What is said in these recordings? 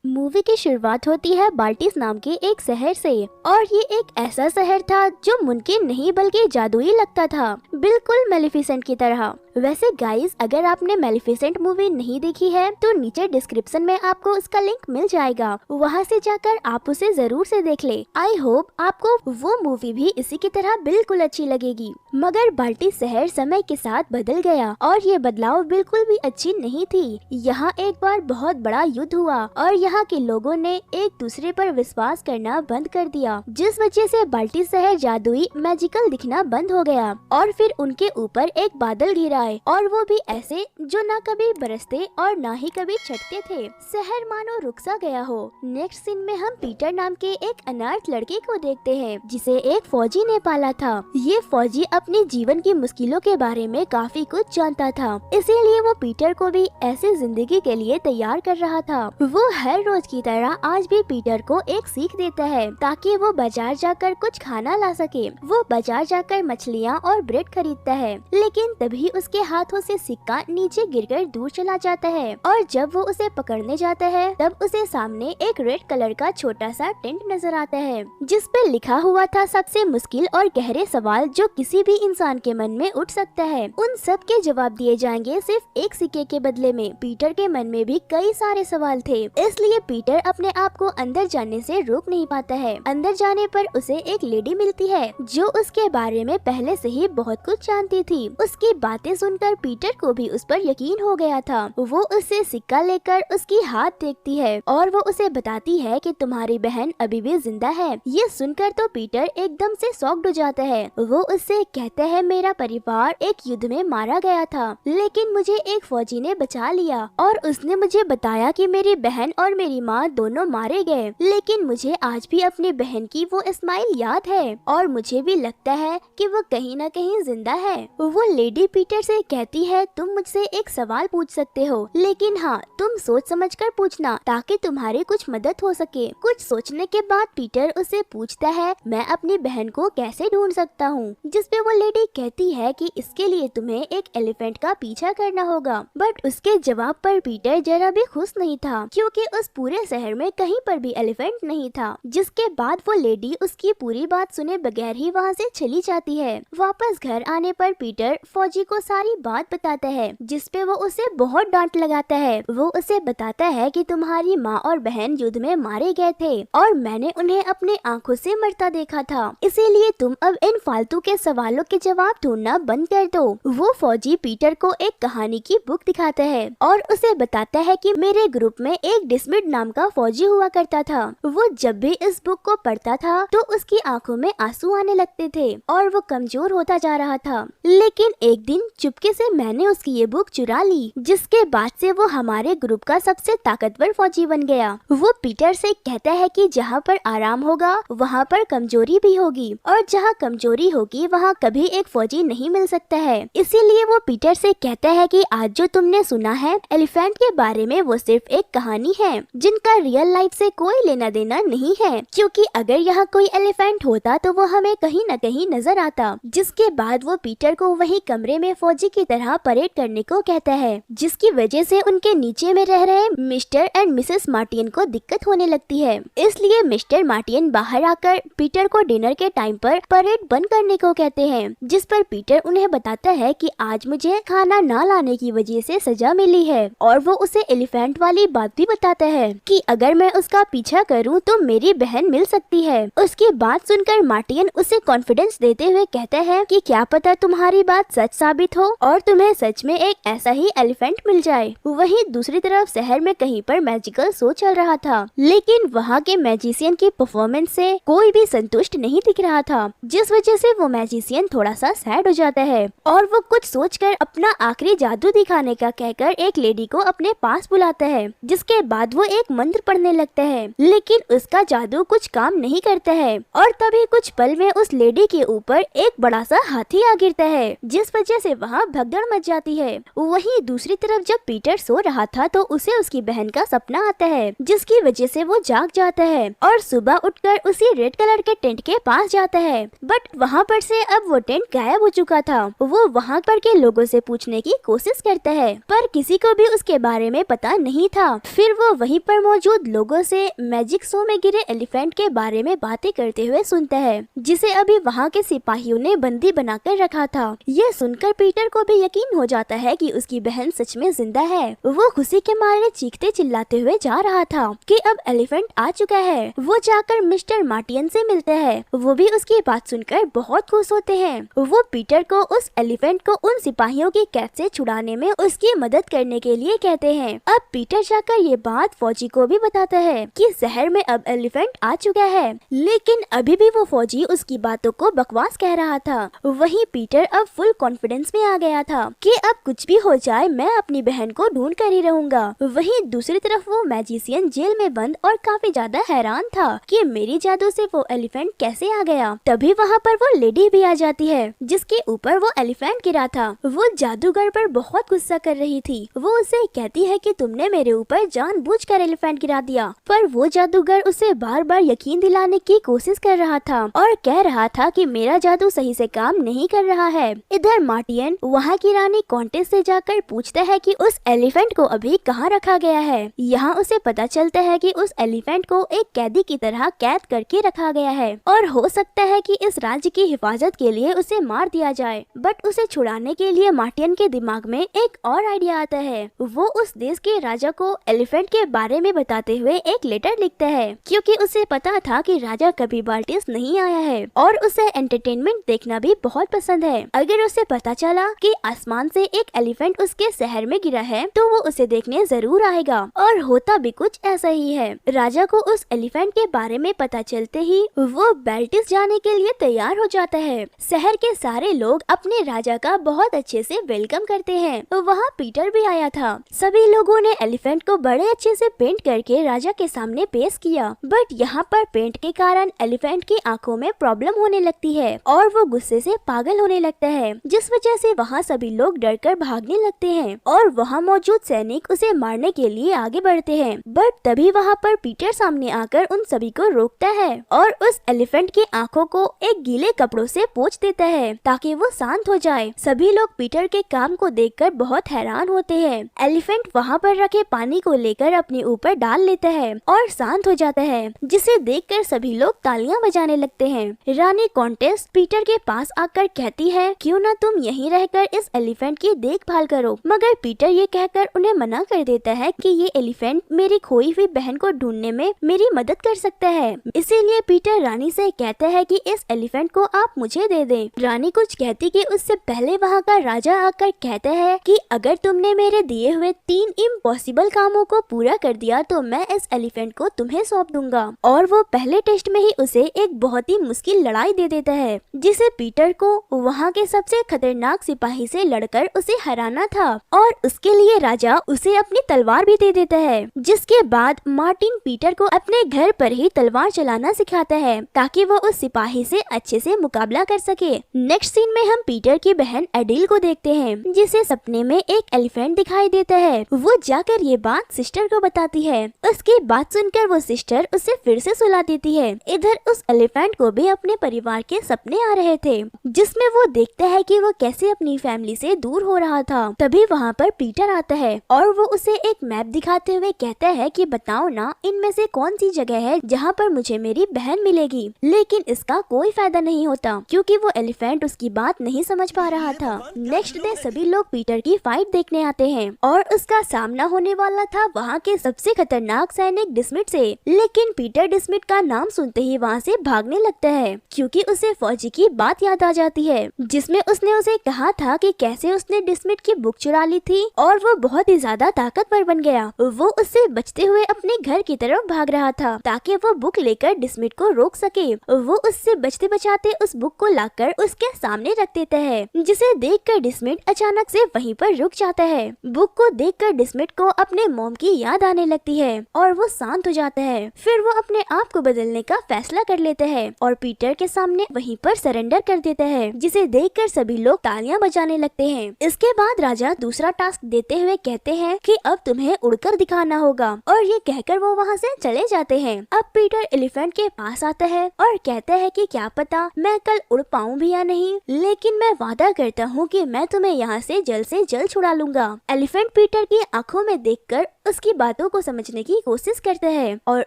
Movie की शुरुआत होती है बाल्टिस नाम के एक शहर से और ये एक ऐसा शहर था जो मुमकिन नहीं बल्कि जादुई लगता था, बिल्कुल मेलिफिसेंट की तरह। वैसे गाइस, अगर आपने मेलिफिसेंट मूवी नहीं देखी है तो नीचे डिस्क्रिप्शन में आपको उसका लिंक मिल जाएगा, वहाँ से जाकर आप उसे जरूर से देख ले। आई होप आपको वो मूवी भी इसी की तरह बिल्कुल अच्छी लगेगी। मगर बाल्टिस शहर समय के साथ बदल गया और ये बदलाव बिल्कुल भी अच्छी नहीं थी। यहाँ एक बार बहुत बड़ा युद्ध हुआ और यहाँ के लोगों ने एक दूसरे पर विश्वास करना बंद कर दिया, जिस वजह से बाल्टिस शहर जादुई मैजिकल दिखना बंद हो गया। और फिर उनके ऊपर एक बादल गिरा और वो भी ऐसे जो ना कभी बरसते और ना ही कभी छटते थे। शहर मानो रुक सा गया हो। नेक्स्ट सीन में हम पीटर नाम के एक अनाथ लड़के को देखते हैं जिसे एक फौजी ने पाला था। ये फौजी अपने जीवन की मुश्किलों के बारे में काफी कुछ जानता था, इसीलिए वो पीटर को भी ऐसे जिंदगी के लिए तैयार कर रहा था। वो हर रोज की तरह आज भी पीटर को एक सीख देता है ताकि वो बाजार जाकर कुछ खाना ला सके। वो बाजार जाकर मछलियाँ और ब्रेड खरीदता है, लेकिन तभी उसके हाथों से सिक्का नीचे गिरकर दूर चला जाता है और जब वो उसे पकड़ने जाता है तब उसे सामने एक रेड कलर का छोटा सा टेंट नजर आता है जिस पे लिखा हुआ था सबसे मुश्किल और गहरे सवाल जो किसी भी इंसान के मन में उठ सकता है। उन सब के जवाब दिए जाएंगे सिर्फ एक सिक्के के बदले में। पीटर के मन में भी कई सारे सवाल थे, इसलिए पीटर अपने आप को अंदर जाने से रोक नहीं पाता है। अंदर जाने पर उसे एक लेडी मिलती है जो उसके बारे में पहले से ही बहुत कुछ जानती थी। उसकी बातें सुनकर पीटर को भी उस पर यकीन हो गया था। वो उससे सिक्का लेकर उसकी हाथ देखती है और वो उसे बताती है कि तुम्हारी बहन अभी भी जिंदा है। ये सुनकर तो पीटर एकदम से शॉक्ड हो जाता है। वो उससे कहता है मेरा परिवार एक युद्ध में मारा गया था, लेकिन मुझे एक फौजी ने बचा लिया और उसने मुझे बताया कि मेरी बहन और मेरी माँ दोनों मारे गए, लेकिन मुझे आज भी अपनी बहन की वो स्माइल याद है और मुझे भी लगता है कि वो कहीं न कहीं जिंदा है। वो लेडी पीटर से कहती है तुम मुझसे एक सवाल पूछ सकते हो, लेकिन हाँ तुम सोच समझकर पूछना ताकि तुम्हारी कुछ मदद हो सके। कुछ सोचने के बाद पीटर उसे पूछता है मैं अपनी बहन को कैसे ढूंढ सकता हूँ, जिसपे वो लेडी कहती है कि इसके लिए तुम्हें एक एलिफेंट का पीछा करना होगा। बट उसके जवाब पर पीटर जरा भी खुश नहीं था क्योंकि उस पूरे शहर में कहीं पर भी एलिफेंट नहीं था। जिसके बाद वो लेडी उसकी पूरी बात सुने बगैर ही वहाँ से चली जाती है। वापस घर आने पर पीटर फौजी को सारी बात बताता है, जिसपे वो उसे बहुत डांट लगाता है। वो उसे बताता है कि तुम्हारी माँ और बहन युद्ध में मारे गए थे और मैंने उन्हें अपने आंखों से मरता देखा था, इसीलिए तुम अब इन फालतू के सवालों के जवाब ढूंढना बंद कर दो। वो फौजी पीटर को एक कहानी की बुक दिखाता है और उसे बताता है कि मेरे ग्रुप में एक डिस्मिड नाम का फौजी हुआ करता था। वो जब भी इस बुक को पढ़ता था तो उसकी आंखों में आंसू आने लगते थे और वो कमजोर होता जा रहा था। लेकिन एक दिन चुपके से मैंने उसकी ये बुक चुरा ली, जिसके बाद से वो हमारे ग्रुप का सबसे ताकतवर फौजी बन गया। वो पीटर से कहता है कि जहाँ पर आराम होगा वहाँ पर कमजोरी भी होगी और जहाँ कमजोरी होगी वहाँ कभी एक फौजी नहीं मिल सकता है। इसीलिए वो पीटर से कहता है कि आज जो तुमने सुना है एलिफेंट के बारे में वो सिर्फ एक कहानी है जिनका रियल लाइफ से कोई लेना देना नहीं है, क्योंकि अगर यहाँ कोई एलिफेंट होता तो वो हमें कहीं न कहीं नजर आता। जिसके बाद वो पीटर को वही कमरे में फौजी की तरह परेड करने को कहता है, जिसकी वजह से उनके नीचे में रह रहे मिस्टर एंड मिसेस मार्टिन को दिक्कत होने लगती है। इसलिए मिस्टर मार्टिन बाहर आकर पीटर को डिनर के टाइम पर परेड बंद करने को कहते हैं, जिस पर पीटर उन्हें बताता है कि आज मुझे खाना न लाने की वजह से सजा मिली है और वो उसे एलिफेंट वाली बात भी बताता है कि अगर मैं उसका पीछा करूं तो मेरी बहन मिल सकती है। उसकी बात सुनकर मार्टिन उसे कॉन्फिडेंस देते हुए कहता है कि क्या पता तुम्हारी बात सच साबित हो और तुम्हें सच में एक ऐसा ही एलिफेंट मिल जाए। वहीं दूसरी तरफ शहर में कहीं पर मैजिकल शो चल रहा था, लेकिन वहाँ के मैजिशियन की परफॉर्मेंस से कोई भी संतुष्ट नहीं दिख रहा था, जिस वजह से वो मैजिशियन थोड़ा सा सैड हो जाता है और वो कुछ सोचकर अपना आखिरी जादू दिखाने का कहकर एक लेडी को अपने पास बुलाता है। जिसके बाद वो एक मंत्र पढ़ने लगता है, लेकिन उसका जादू कुछ काम नहीं करता है और तभी कुछ पल में उस लेडी के ऊपर एक बड़ा सा हाथी आ गिरता है, जिस वजह से वहाँ वहाँ भगदड़ मच जाती है। वहीं दूसरी तरफ जब पीटर सो रहा था तो उसे उसकी बहन का सपना आता है, जिसकी वजह से वो जाग जाता है और सुबह उठकर उसी रेड कलर के टेंट के पास जाता है। बट वहाँ पर से अब वो टेंट गायब हो चुका था। वो वहाँ पर के लोगों से पूछने की कोशिश करता है, पर किसी को भी उसके बारे में पता नहीं था। फिर वो वहीं पर मौजूद लोगों से मैजिक शो में गिरे एलिफेंट के बारे में बातें करते हुए सुनता है, जिसे अभी वहाँ के सिपाहियों ने बंदी बनाकर रखा था। ये सुनकर पीटर को भी यकीन हो जाता है कि उसकी बहन सच में जिंदा है। वो खुशी के मारे चीखते चिल्लाते हुए जा रहा था कि अब एलिफेंट आ चुका है। वो जाकर मिस्टर मार्टियन से मिलता है। वो भी उसकी बात सुनकर बहुत खुश होते हैं। वो पीटर को उस एलिफेंट को उन सिपाहियों की कैद से छुड़ाने में उसकी मदद करने के लिए कहते हैं। अब पीटर जाकर ये बात फौजी को भी बताता है कि शहर में अब एलिफेंट आ चुका है, लेकिन अभी भी वो फौजी उसकी बातों को बकवास कह रहा था। वहीं पीटर अब फुल कॉन्फिडेंस में आ गया था कि अब कुछ भी हो जाए मैं अपनी बहन को ढूंढ कर ही रहूंगा। वहीं दूसरी तरफ वो मैजिशियन जेल में बंद और काफी ज्यादा हैरान था कि मेरी जादू से वो एलिफेंट कैसे आ गया। तभी वहाँ पर वो लेडी भी आ जाती है, जिसके ऊपर वो एलिफेंट गिरा था। वो जादूगर पर बहुत गुस्सा कर रही थी। वो उसे कहती है कि तुमने मेरे ऊपर जानबूझकर एलिफेंट गिरा दिया, पर वो जादूगर उसे बार बार यकीन दिलाने की कोशिश कर रहा था और कह रहा था कि मेरा जादू सही से काम नहीं कर रहा है। इधर मार्टियन वहाँ की रानी कॉन्टेस से जाकर पूछता है कि उस एलिफेंट को अभी कहाँ रखा गया है। यहाँ उसे पता चलता है कि उस एलिफेंट को एक कैदी की तरह कैद करके रखा गया है और हो सकता है कि इस राज्य की हिफाजत के लिए उसे मार दिया जाए। बट उसे छुड़ाने के लिए मार्टियन के दिमाग में एक और आइडिया आता है। वो उस देश के राजा को एलिफेंट के बारे में बताते हुए एक लेटर लिखता है, क्योंकि उसे पता था कि राजा कभी बाल्टिस नहीं आया है और उसे एंटरटेनमेंट देखना भी बहुत पसंद है। अगर उसे पता चला कि आसमान से एक एलिफेंट उसके शहर में गिरा है तो वो उसे देखने जरूर आएगा। और होता भी कुछ ऐसा ही है। राजा को उस एलिफेंट के बारे में पता चलते ही वो बाल्टिस जाने के लिए तैयार हो जाता है। शहर के सारे लोग अपने राजा का बहुत अच्छे से वेलकम करते हैं। वहाँ पीटर भी आया था। सभी लोगों ने एलिफेंट को बड़े अच्छे से पेंट करके राजा के सामने पेश किया, बट यहाँ पर पेंट के कारण एलिफेंट की आंखों में प्रॉब्लम होने लगती है और वो गुस्से से पागल होने लगता है, जिस वजह से वहाँ सभी लोग डरकर भागने लगते हैं और वहाँ मौजूद सैनिक उसे मारने के लिए आगे बढ़ते हैं। बट तभी वहाँ पर पीटर सामने आकर उन सभी को रोकता है और उस एलिफेंट की आंखों को एक गीले कपड़ों से पोंछ देता है ताकि वो शांत हो जाए। सभी लोग पीटर के काम को देखकर बहुत हैरान होते हैं। एलिफेंट वहाँ पर रखे पानी को लेकर अपने ऊपर डाल लेता है और शांत हो जाता है, जिसे देखकर सभी लोग तालियां बजाने लगते हैं। रानी कॉन्टेस पीटर के पास आकर कहती है क्यों ना तुम यहीं रहकर इस एलिफेंट की देखभाल करो, मगर पीटर ये कहकर उन्हें मना कर देता है कि ये एलिफेंट मेरी खोई हुई बहन को ढूंढने में मेरी मदद कर सकता है। इसीलिए पीटर रानी से कहता है कि इस एलिफेंट को आप मुझे दे दें। रानी कुछ कहती कि उससे पहले वहाँ का राजा आकर कहता है कि अगर तुमने मेरे दिए हुए 3 इम्पॉसिबल कामों को पूरा कर दिया तो मैं इस एलिफेंट को तुम्हें सौंप दूंगा। और वो पहले टेस्ट में ही उसे एक बहुत ही मुश्किल लड़ाई दे देता है, जिसे पीटर को वहाँ के सबसे खतरनाक सिपाही से लड़कर उसे हराना था और उसके लिए राजा उसे अपनी तलवार भी दे देता है। जिसके बाद मार्टिन पीटर को अपने घर पर ही तलवार चलाना सिखाता है ताकि वो उस सिपाही से अच्छे से मुकाबला कर सके। नेक्स्ट सीन में हम पीटर की बहन एडिल को देखते हैं, जिसे सपने में एक एलिफेंट दिखाई देता है। वो जाकर ये बात सिस्टर को बताती है। उसकी बात सुनकर वो सिस्टर उसे फिर से सुला देती है। इधर उस एलिफेंट को भी अपने परिवार के सपने आ रहे थे, जिसमें वो देखता है कि वो कैसे अपनी फैमिली से दूर हो रहा था। तभी वहाँ पर पीटर आता है और वो उसे एक मैप दिखाते हुए कहता है कि बताओ ना इनमें से कौन सी जगह है जहाँ पर मुझे मेरी बहन मिलेगी। लेकिन इसका कोई फायदा नहीं होता क्योंकि वो एलिफेंट उसकी बात नहीं समझ पा रहा था। नेक्स्ट डे सभी लोग पीटर की फाइट देखने आते हैं और उसका सामना होने वाला था वहाँ के सबसे खतरनाक सैनिक डिस्मिट से। लेकिन पीटर डिस्मिट का नाम सुनते ही वहाँ से भागने लगता है क्योंकि उसे फौजी की बात याद आ जाती है, जिसमें उसने उसे कहा था कि कैसे उसने डिस्मिट की बुक चुरा ली थी और वो बहुत ही ज्यादा ताकतवर बन गया। वो उससे बचते हुए अपने घर की तरफ भाग रहा था ताकि वो बुक लेकर डिस्मिट को रोक सके। वो उससे बचते बचाते उस बुक को लाकर उसके सामने रख देता है, जिसे देखकर डिस्मिट अचानक से वहीं पर रुक जाता है। बुक को देखकर डिस्मिट को अपने मॉम की याद आने लगती है और वो शांत हो जाता है। फिर वो अपने आप को बदलने का फैसला कर लेता है और पीटर के सामने वहीं पर सरेंडर कर देता है, जिसे देखकर सभी लोग तालियां बजाने लगते हैं। इसके बाद राजा दूसरा टास्क देते हुए कहते हैं कि अब तुम्हें उड़कर दिखाना होगा, और ये कहकर वो वहाँ से चले जाते हैं। अब पीटर एलिफेंट के पास आता है और कहता है कि क्या पता मैं कल उड़ पाऊँ भी या नहीं, लेकिन मैं वादा करता हूँ कि मैं तुम्हें यहाँ से जल्द छुड़ा लूंगा। एलिफेंट पीटर की आंखों में देखकर उसकी बातों को समझने की कोशिश करता है और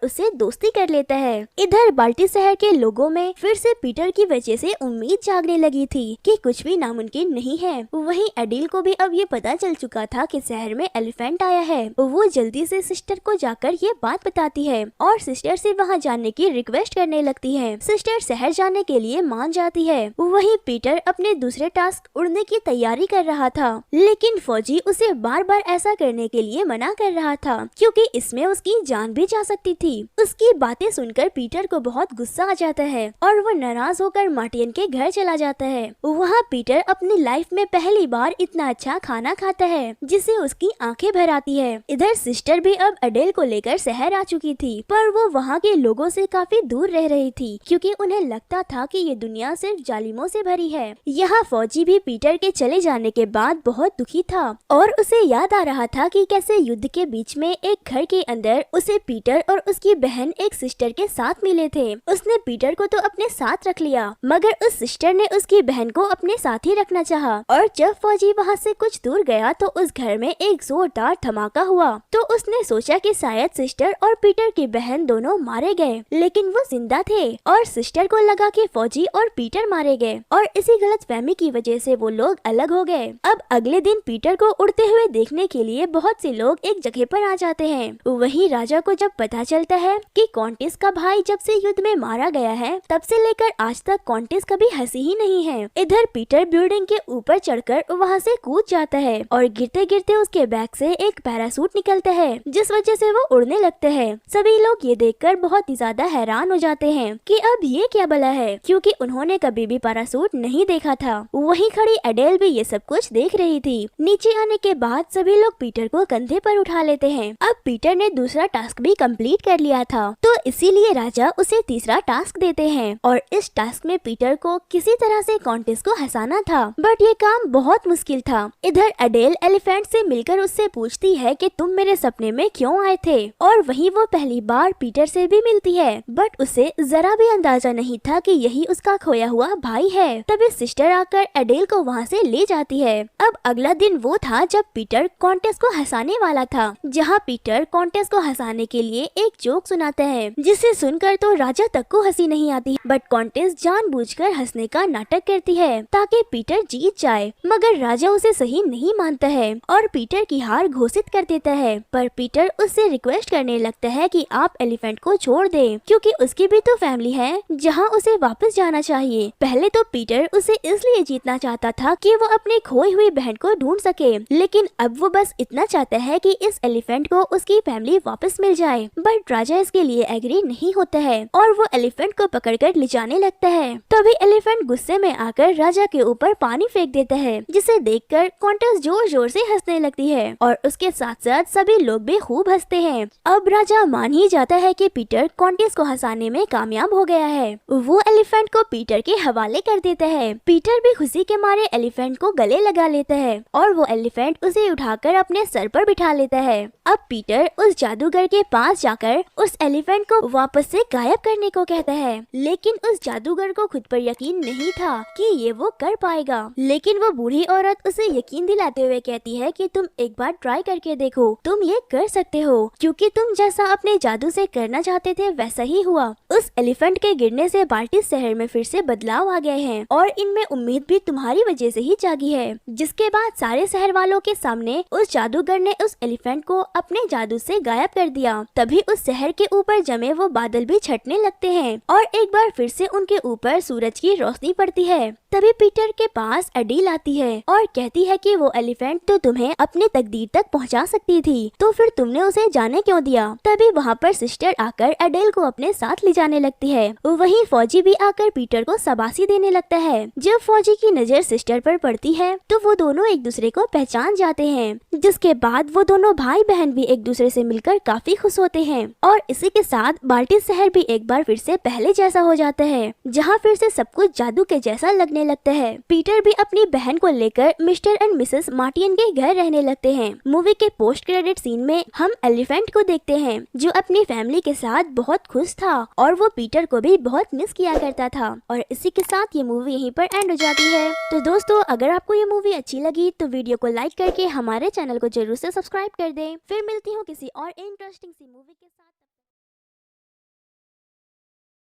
उससे दोस्ती कर लेता है। इधर बाल्टी शहर के लोगों में फिर से पीटर की वजह से उम्मीद जागने लगी थी कि कुछ भी नामुमकिन नहीं है। वहीं एडिल को भी अब ये पता चल चुका था कि शहर में एलिफेंट आया है। वो जल्दी से सिस्टर को जाकर ये बात बताती है और सिस्टर से वहाँ जाने की रिक्वेस्ट करने लगती है। सिस्टर शहर जाने के लिए मान जाती है। वहीं पीटर अपने दूसरे टास्क उड़ने की तैयारी कर रहा था, लेकिन फौजी उसे बार बार ऐसा करने के लिए मना कर रहा था क्योंकि इसमें उसकी जान भी जा सकती थी। उसकी बातें सुनकर पीटर को बहुत गुस्सा आ जाता है और वो नाराज होकर मार्टिन के घर चला जाता है। वहाँ पीटर अपनी लाइफ में पहली बार इतना अच्छा खाना खाता है जिससे उसकी आंखें भर आती है। इधर सिस्टर भी अब एडेल को लेकर शहर आ चुकी थी, पर वो वहाँ के लोगों से काफी दूर रह रही थी क्योंकि उन्हें लगता था कि ये दुनिया सिर्फ जालिमों से भरी है। यहाँ फौजी भी पीटर के चले जाने के बाद बहुत दुखी था और उसे याद आ रहा था कि कैसे युद्ध के बीच में एक घर के अंदर उसे पीटर और उसकी बहन एक सिस्टर के साथ मिले थे। उसने पीटर को तो अपने साथ रख लिया, मगर उस सिस्टर ने उसकी बहन को अपने साथ ही रखना चाहा। और जब फौजी वहाँ से कुछ दूर गया तो उस घर में एक जोरदार धमाका हुआ। तो उसने सोचा कि शायद सिस्टर और पीटर की बहन दोनों मारे गए, लेकिन वो जिंदा थे और सिस्टर को लगा कि फौजी और पीटर मारे गए और इसी गलतफहमी की वजह से वो लोग अलग हो गए। अब अगले दिन पीटर को उड़ते हुए देखने के लिए बहुत से लोग एक जगह पर आ जाते हैं। वहीं राजा को जब पता चलता है कि कॉन्टेस का भाई जब से युद्ध में मारा गया है तब से लेकर आज तक कॉन्टेस कभी हंसी ही नहीं है। इधर पीटर बिल्डिंग के ऊपर चढ़कर वहाँ से कूद जाता है और गिरते गिरते उसके बैग से एक पैरासूट निकलता है जिस वजह से वो उड़ने लगते हैं। सभी लोग ये देखकर बहुत ही ज्यादा हैरान हो जाते हैं कि अब ये क्या भला है, क्योंकि उन्होंने कभी भी पैरासूट नहीं देखा था। वहीं खड़ी एडेल भी ये सब कुछ देख रही थी। नीचे आने के बाद सभी लोग पीटर को कंधे पर उठा लेते हैं। अब पीटर ने दूसरा टास्क भी कंप्लीट कर लिया था, तो इसीलिए राजा उसे तीसरा टास्क देते हैं और इस टास्क में पीटर को किसी तरह से कॉन्टेस को हंसाना था, बट ये काम बहुत मुश्किल था। इधर एडेल एलिफेंट से मिलकर उससे पूछती है कि तुम मेरे सपने में क्यों आए थे, और वहीं वो पहली बार पीटर से भी मिलती है, बट उसे जरा भी अंदाजा नहीं था कि यही उसका खोया हुआ भाई है। तभी सिस्टर आकर एडेल को वहाँ से ले जाती है। अब अगला दिन वो था जब पीटर कॉन्टेस को हंसाने वाला था, जहाँ पीटर कॉन्टेस को हंसाने के लिए एक जोक सुनाता है जिसे सुनकर तो राजा तक को हंसी नहीं आती, बट कॉन्टेस जानबूझकर हंसने का नाटक करती है ताकि पीटर जीत जाए, मगर राजा उसे सही नहीं मानता है और पीटर की हार घोषित कर देता है। पर पीटर उससे रिक्वेस्ट करने लगता है कि आप एलिफेंट को छोड़ दे क्योंकि उसकी भी तो फैमिली है जहाँ उसे वापस जाना चाहिए। पहले तो पीटर उसे इसलिए जीतना चाहता था कि वो अपनी खोई हुई बहन को ढूंढ सके, लेकिन अब वो बस इतना चाहता है कि इस एलिफेंट को उसकी फैमिली वापस मिल जाए। बट राजा इसके लिए एग्री नहीं होता है और वो एलिफेंट को पकड़कर ले जाने लगता है। तभी एलिफेंट गुस्से में आकर राजा के ऊपर पानी फेंक देता है, जिसे देखकर कॉन्टेस जोर जोर से हंसने लगती है और उसके साथ साथ सभी लोग भी खूब हंसते हैं। अब राजा मान ही जाता है कि पीटर कॉन्टेस को हंसाने में कामयाब हो गया है। वो एलिफेंट को पीटर के हवाले कर देता है। पीटर भी खुशी के मारे एलिफेंट को गले लगा लेता है और वो एलिफेंट उसे उठाकर अपने सर पर बिठा लेता है। अब पीटर उस जादूगर के पास जाकर उस एलिफेंट को वापस से गायब करने को कहता है, लेकिन उस जादूगर को खुद पर यकीन नहीं था कि ये वो कर पाएगा। लेकिन वो बूढ़ी औरत उसे यकीन दिलाते हुए कहती है कि तुम एक बार ट्राई करके देखो, तुम ये कर सकते हो क्योंकि तुम जैसा अपने जादू से करना चाहते थे वैसा ही हुआ। उस एलिफेंट के गिरने से बाल्टिस शहर में फिर से बदलाव आ गए हैं और इनमें उम्मीद भी तुम्हारी वजह से ही जागी है। जिसके बाद सारे शहर वालों के सामने उस जादूगर ने उस एलिफेंट को अपने जादू से गायब कर दिया। तभी उस शहर के ऊपर जमे वो बादल भी छटने लगते हैं और एक बार फिर से उनके ऊपर सूरज की रोशनी पड़ती है। तभी पीटर के पास एडिल आती है और कहती है कि वो एलिफेंट तो तुम्हें अपनी तकदीर तक पहुंचा सकती थी, तो फिर तुमने उसे जाने क्यों दिया। तभी वहाँ पर सिस्टर आकर एडेल को अपने साथ ले जाने लगती है। वहीं फौजी भी आकर पीटर को शाबाशी देने लगता है। जब फौजी की नजर सिस्टर पर पड़ती है तो वो दोनों एक दूसरे को पहचान जाते हैं, जिसके बाद वो दोनों भाई भाई बहन भी एक दूसरे से मिलकर काफी खुश होते हैं और इसी के साथ बाल्टिस शहर भी एक बार फिर से पहले जैसा हो जाता है, जहाँ फिर से सब कुछ जादू के जैसा लगने लगता है। पीटर भी अपनी बहन को लेकर मिस्टर एंड मिसेस मार्टियन के घर रहने लगते हैं। मूवी के पोस्ट क्रेडिट सीन में हम एलिफेंट को देखते हैं जो अपनी फैमिली के साथ बहुत खुश था और वो पीटर को भी बहुत मिस किया करता था। और इसी के साथ ये मूवी यहीं पर एंड हो जाती है। तो दोस्तों, अगर आपको ये मूवी अच्छी लगी तो वीडियो को लाइक करके हमारे चैनल को जरूर से सब्सक्राइब कर दें। फिर मिलती हूँ किसी और इंटरेस्टिंग सी मूवी के साथ।